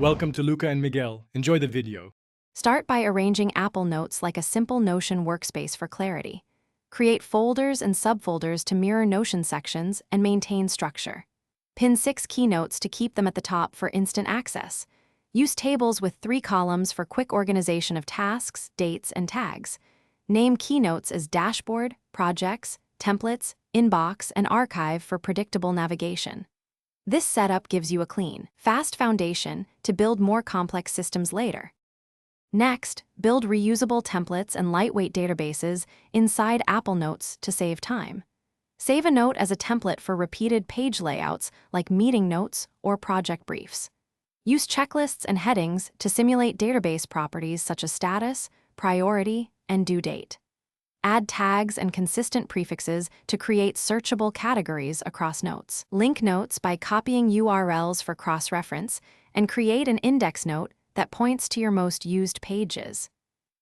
Welcome to Luca and Miguel. Enjoy the video. Start by arranging Apple Notes like a simple Notion workspace for clarity. Create folders and subfolders to mirror Notion sections and maintain structure. Pin 6 keynotes to keep them at the top for instant access. Use tables with 3 columns for quick organization of tasks, dates, and tags. Name keynotes as Dashboard, Projects, Templates, Inbox, and Archive for predictable navigation. This setup gives you a clean, fast foundation to build more complex systems later. Next, build reusable templates and lightweight databases inside Apple Notes to save time. Save a note as a template for repeated page layouts like meeting notes or project briefs. Use checklists and headings to simulate database properties such as status, priority, and due date. Add tags and consistent prefixes to create searchable categories across notes. Link notes by copying URLs for cross-reference, and create an index note that points to your most used pages.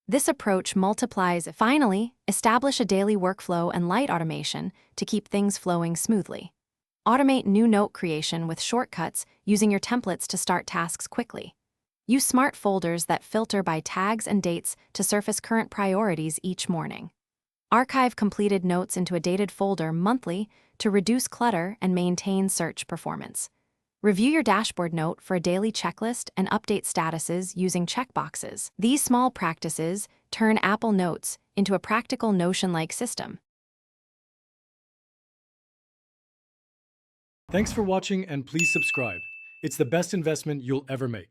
This approach multiplies. Finally, establish a daily workflow and light automation to keep things flowing smoothly. Automate new note creation with shortcuts using your templates to start tasks quickly. Use smart folders that filter by tags and dates to surface current priorities each morning. Archive completed notes into a dated folder monthly to reduce clutter and maintain search performance. Review your dashboard note for a daily checklist and update statuses using checkboxes. These small practices turn Apple Notes into a practical Notion-like system. Thanks for watching and please subscribe. It's the best investment you'll ever make.